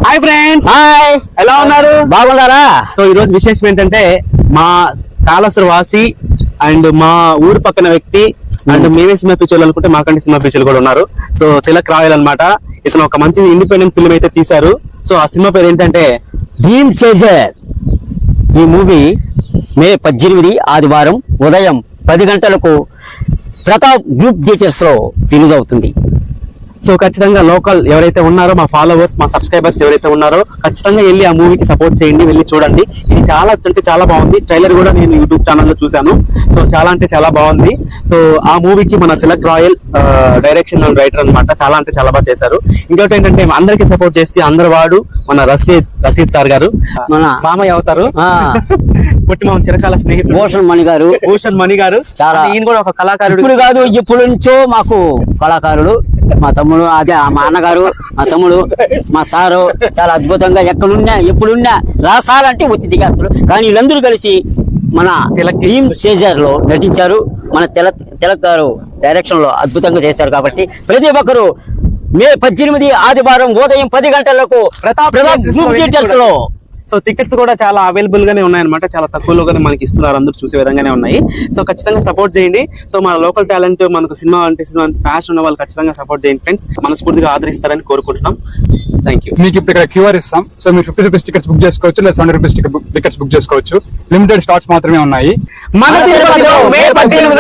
Hi friends, hi, ఎలా ఉన్నారు? బాగున్నారా? సో ఈ రోజు విశేషం ఏంటంటే మా కాళసర్ వాసి అండ్ మా ఊరు పక్కన వ్యక్తి అండ్ మేమే సినిమా పిక్చర్లు అనుకుంటే మాకంటే సినిమా పిక్చర్లు కూడా ఉన్నారు. సో తిలక్ రాయల్ అన్నమాట. ఇతను ఒక మంచి ఇండిపెండెంట్ ఫిల్మ్ అయితే తీశారు. సో ఆ సినిమా పేరు ఏంటంటే డ్రీమ్ చేజర్. ఈ మూవీ మే 18 ఆదివారం ఉదయం 10 గంటలకు ప్రతాప్ గ్రూప్ థియేటర్స్ లో రిలీజ్ అవుతుంది. సో ఖచ్చితంగా లోకల్ ఎవరైతే ఉన్నారో మా ఫాలోవర్స్, మా సబ్స్క్రైబర్స్ ఎవరైతే ఉన్నారో ఖచ్చితంగా వెళ్ళి ఆ మూవీకి సపోర్ట్ చేయండి, వెళ్ళి చూడండి. ఇది చాలా అంటే చాలా బాగుంది. ట్రైలర్ కూడా నేను యూట్యూబ్ ఛానల్లో చూశాను. సో చాలా అంటే చాలా బాగుంది. సో ఆ మూవీకి మన తిలక్ రాయల్ డైరెక్షన్ రైటర్ అన్నమాట. చాలా అంటే చాలా బాగా చేశారు. ఇంకోటి ఏంటంటే అందరికి సపోర్ట్ చేసి అందరు వాడు మన రషీద్ సార్ గారు, మన మామయ్య అవుతారు. పుట్టి మామ చిరకాల స్నేహితుడు భూషణ్ మణి గారు చాలా, ఈయన కూడా ఒక కళాకారుడు. ఇప్పుడు కాదు, ఇప్పుడు నుంచో మాకు కళాకారుడు. మా తమ్ముడు, అదే మా అన్నగారు, మా తమ్ముడు, మా సారు చాలా అద్భుతంగా ఎక్కడున్నా ఎప్పుడున్నా రాసాలంటే వచ్చి దిగేస్తారు. కానీ వీళ్ళందరూ కలిసి మన డ్రీమ్ చేజర్ లో నటించారు. మన తిలక్ గారు డైరెక్షన్ లో అద్భుతంగా చేశారు. కాబట్టి ప్రతి ఒక్కరు మే 18 ఆదివారం ఉదయం 10 గంటలకు ప్రతాప్ గ్రూప్ థియేటర్స్ లో. సో టికెట్స్ కూడా చాలా అవైలబుల్ గానే ఉన్నాయన్నమాట. చాలా తక్కువలోగానే మనకి ఇస్తున్నారు, అందరూ చూసే విధంగానే ఉన్నాయి. సో ఖచ్చితంగా సపోర్ట్ చేయండి. సో మన లోకల్ టాలెంట్, మనకు సినిమా ప్యాషన్ ఉన్న వాళ్ళు ఖచ్చితంగా సపోర్ట్ చేయండి ఫ్రెండ్స్. మనస్ఫూర్తిగా ఆదరిస్తారని కోరుకుంటున్నాం. Thank you. మీకు ఇప్పుడు ఇక్కడ క్యూఆర్ ఇస్తాం. సో మీరు 50 రూపీస్ టికెట్స్ బుక్ చేసుకోవచ్చు, లేదా 70 రూపీస్ టికెట్స్ బుక్ చేసుకోవచ్చు. లిమిటెడ్ స్లాట్స్ మాత్రమే ఉన్నాయి. మన తిరుపతిలో మే 18